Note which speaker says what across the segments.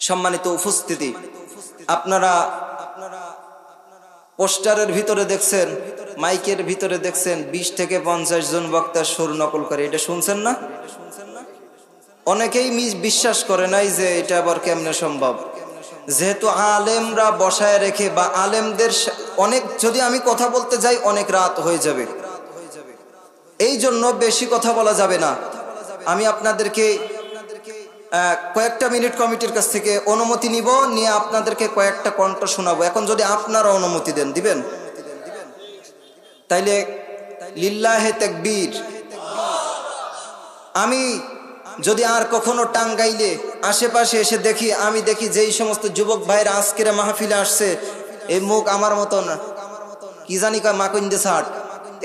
Speaker 1: সম্মানিত উপস্থিতি, আপনারা পোস্টারের ভিতরে দেখছেন, মাইকের ভিতরে দেখছেন 20 থেকে 50 জন বক্তার সুর নকল করে। এটা শুনছেন না? অনেকেই বিশ্বাস করে নাই যে এটা আবার কেমনে সম্ভব। যেহেতু আলেমরা বসায় রেখে বা আলেমদের অনেক, যদি আমি কথা বলতে যাই অনেক রাত হয়ে যাবে, এই জন্য বেশি কথা বলা যাবে না। আমি আপনাদেরকে কয়েকটা মিনিট কমিটির কাছ থেকে অনুমতি নিব, নিয়ে আপনাদেরকে কয়েকটা কণ্ঠ শোনাবো। এখন যদি আপনারা অনুমতি দিবেন তাইলে লিল্লাহে তাকবীর। আমি যদি আর কখনো টাঙ্গাইলে আশেপাশে এসে দেখি, আমি দেখি যেই সমস্ত যুবক ভাইরা আজকের মাহফিলে আসছে, এই মুখ আমার মতন কি জানি কয় মাকুন্দে শার্ট,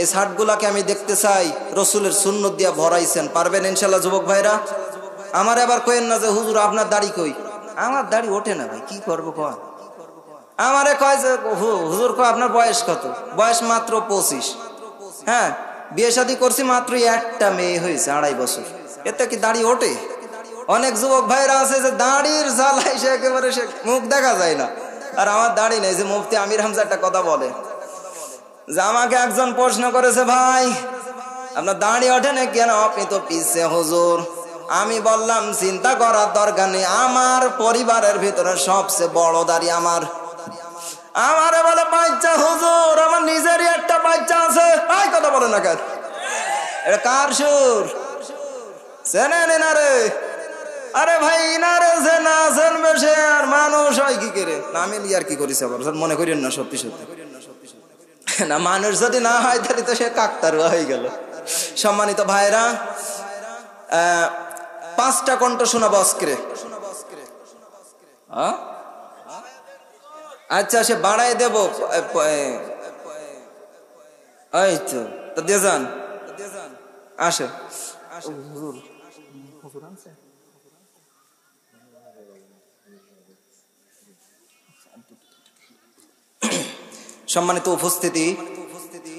Speaker 1: এই শার্টগুলাকে আমি দেখতে চাই রসুলের সুন্নত দিয়া ভরাইছেন। পারবেন ইনশাল্লাহ যুবক ভাইরা? আমার এবার কয়েন না যে হুজুর আপনার দাড়ি কই। আমার দাড়ি ওঠে না ভাই, কি করবো কয়। আমারে কয় যে হুজুর কয় আপনার বয়স কত? বয়স মাত্র 25। হ্যাঁ, বিয়ে শাদী করছি, মাত্র একটা মেয়ে হয়েছে, 2.5 বছর। এতে কি দাড়ি ওঠে? অনেক যুবক ভাইরা আছে যে দাড়ির জ্বালাই সে একেবারে সে মুখ দেখা যায় না। আর আমার দাড়ি নেই। যে মুফতি আমির হামজা একটা কথা বলে যে আমাকে একজন প্রশ্ন করেছে, ভাই আপনার দাড়ি ওঠে না কেন? আপনি তো পিছে হুজুর। আমি বললাম চিন্তা করার দরকার নেই, আমার পরিবারের ভিতরে সবচেয়ে বড় দাড়ি আমার। আমারে বলে বাচ্চা হুজুর, আমার নিজেরই একটা বাচ্চা আছে। এই কথা বলে না কেন? এটা কার সুর? চেনেন এনারে? আরে ভাই ইনারে যে না জানবে সে আর মানুষ হয় কি করে? আমি আর কি করিস আবার মনে করেন না, সত্যি সত্যি না, মানুষ যদি না হয় তাহলে তো সে কাকতারুয়া হয়ে গেল। সম্মানিত ভাইরা, 5টা কণ্ঠ শোনাবো আজকে। আচ্ছা, সে বাড়াই দেব। এই তো দিয়ে যান, আসে। সম্মানিত উপস্থিতি,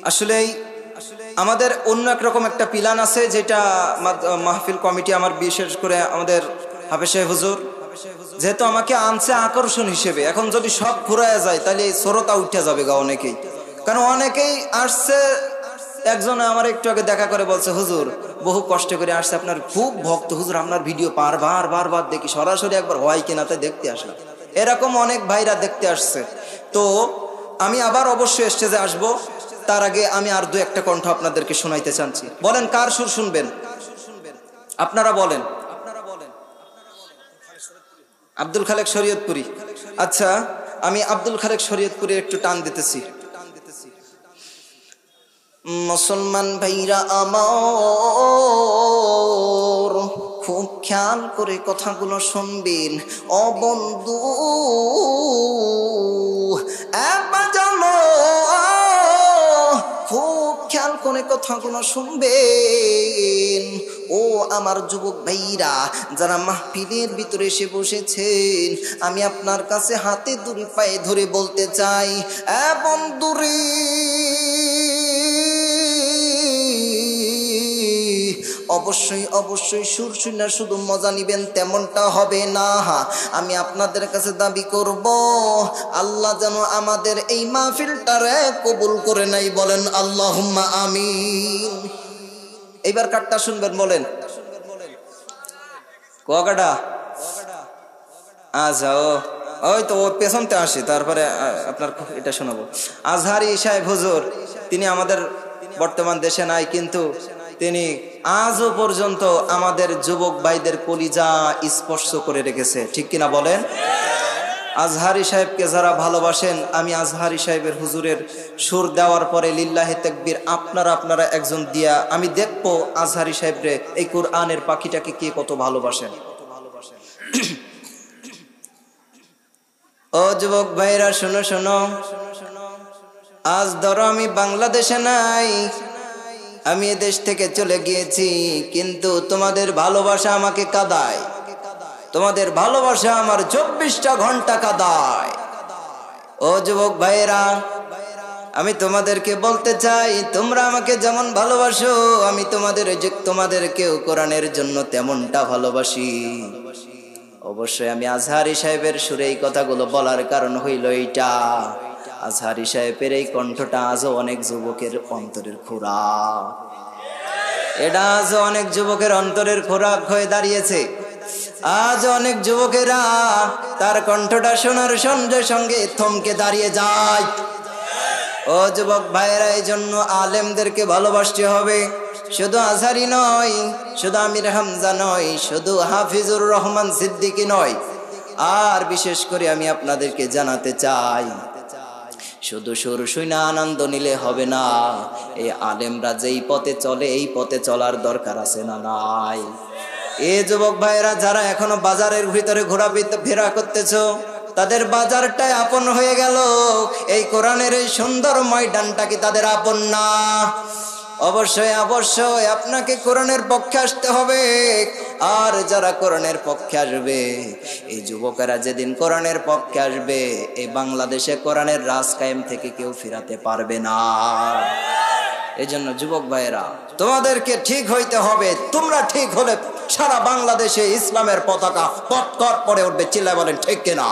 Speaker 1: আসলেই আমাদের অন্য একরকম একটা প্ল্যান আছে, যেটা মাহফিল কমিটি আমার, বিশেষ করে আমাদের হাফেজ সাহেব হুজুর যেহেতু আমাকে আনছে আকর্ষণ হিসেবে, এখন যদি সব ঘুরায় যায় তাহলে এই শ্রোতা উঠে যাবে গা অনেকেই। কারণ অনেকেই আসছে, একজন আমার একটু আগে দেখা করে বলছে হুজুর বহু কষ্ট করে আসছে, আপনার খুব ভক্ত হুজুর, আপনার ভিডিও বারবার দেখি, সরাসরি একবার হয় কিনা তাই দেখতে আসলাম। এরকম অনেক ভাইরা দেখতে আসছে। তো আমি আবার অবশ্যই স্টেজে আসবো, তার আগে আমি আর 2-1টা কণ্ঠ আপনাদেরকে শোনাইতে চাচ্ছি। বলেন কার সুর শুনবেন? আপনারা বলেন। আব্দুল খালেক শরীয়তপুরি। আচ্ছা, আমি আব্দুল খালেক শরীয়তপুরি একটু টান দিতেছি। মুসলমান ভাইরা আমার, খুব খেয়াল করে কথাগুলো শুনবেন। ও বন্ধু জানো, খুব খেয়াল করে কথাগুলো শুনবেন। ও আমার যুবক ভাইরা, যারা মাহফিলের ভিতরে এসে বসেছেন, আমি আপনার কাছে হাতে ধরে পায়ে ধরে বলতে চাই, এ বন্ধুরে, অবশ্যই সুর শুনে শুধু মজা নিবেন তেমনটা হবে না। আমি আপনাদের কাছে দাবি করব, আল্লাহ যেন আমাদের এই মাহফিলটারে কবুল করে নাই। বলেন আল্লাহুম্মা আমিন। এইবার কাটটা শুনবেন, বলেন কোয়াকাটা। আচ্ছা, ওই তো ও পেছনতে আসে, তারপরে আপনার এটা শোনাবো। আজহারি সাহেব হুজুর, তিনি আমাদের বর্তমান দেশে নাই, কিন্তু তিনি আজও পর্যন্ত আমাদের যুবক ভাইদের কলিজা স্পর্শ করে রেখেছে, ঠিক কিনা বলেন? আজহারি সাহেবকে যারা ভালোবাসেন, আমি আজহারি সাহেবের হুজুরের সুর দেওয়ার পরে লিল্লাহে তাকবীর আপনারা একজন দিয়া আমি দেখবো আজহারি সাহেবরে, এই কোরআনের পাখিটাকে কে কত ভালোবাসেন। ও যুবক ভাইরা শোনো শোনো, আজ ধরো আমি বাংলাদেশে নাই, আমি এ দেশ থেকে চলে গিয়েছি, কিন্তু তোমাদের ভালোবাসা আমাকে কাঁদায়, তোমাদের ভালোবাসা আমার 24টা ঘন্টা কাঁদায়। ও যুবক ভাইয়েরা, আমি তোমাদেরকে বলতে চাই, তোমরা আমাকে যেমন ভালোবাসো, আমি তোমাদেরকেও কোরআনের জন্য তেমনটা ভালোবাসি। ও অবশ্যই আমি আজহারি সাহেবের সুরে এই কথাগুলো বলার কারণ হইল এইটা, আজহারি সাহেবের এই কণ্ঠটা আজও অনেক যুবকের অন্তরের খোরাক, এটা আজও অনেক যুবকের অন্তরের খোরাক হয়ে দাঁড়িয়েছে। আজ অনেক যুবকেরা তার কণ্ঠটা শোনার সঙ্গে সঙ্গে থমকে দাঁড়িয়ে যায়। ও যুবক ভাইয়েরা, এই জন্য আলেমদেরকে ভালোবাসতে হবে। শুধু আজহারি নয়, শুধু আমির হামজা নয়, শুধু হাফিজুর রহমান সিদ্দিকী নয়, আর বিশেষ করে আমি আপনাদেরকে জানাতে চাই, শুধু সুর শুনে আনন্দ নিলে হবে না। এই আলেমরা যেই পথে চলে এই পথে চলার দরকার আছে না নাই? এই যুবক ভাইয়েরা যারা এখনো বাজারের ভিতরে ঘোরাফেরা করতেছো, তাদের বাজারটাই আপন হয়ে গেল, এই কোরআনের এই সুন্দর ময়দানটা কি তাদের আপন না? অবশ্যই অবশ্যই আপনাকে কোরআনের পক্ষে আসতে হবে। আর যারা কোরআনের পক্ষে আসবে, এই যুবকেরা যেদিন কোরআনের পক্ষে আসবে, এই বাংলাদেশে কোরআনের রাজ কায়েম থেকে কেউ ফিরাতে পারবে না। এই জন্য যুবক ভাইয়েরা, তোমাদেরকে ঠিক হইতে হবে। তোমরা ঠিক হলে সারা বাংলাদেশে ইসলামের পতাকা পটকর পরে উঠবে। চিল্লায় বলেন ঠিক কিনা?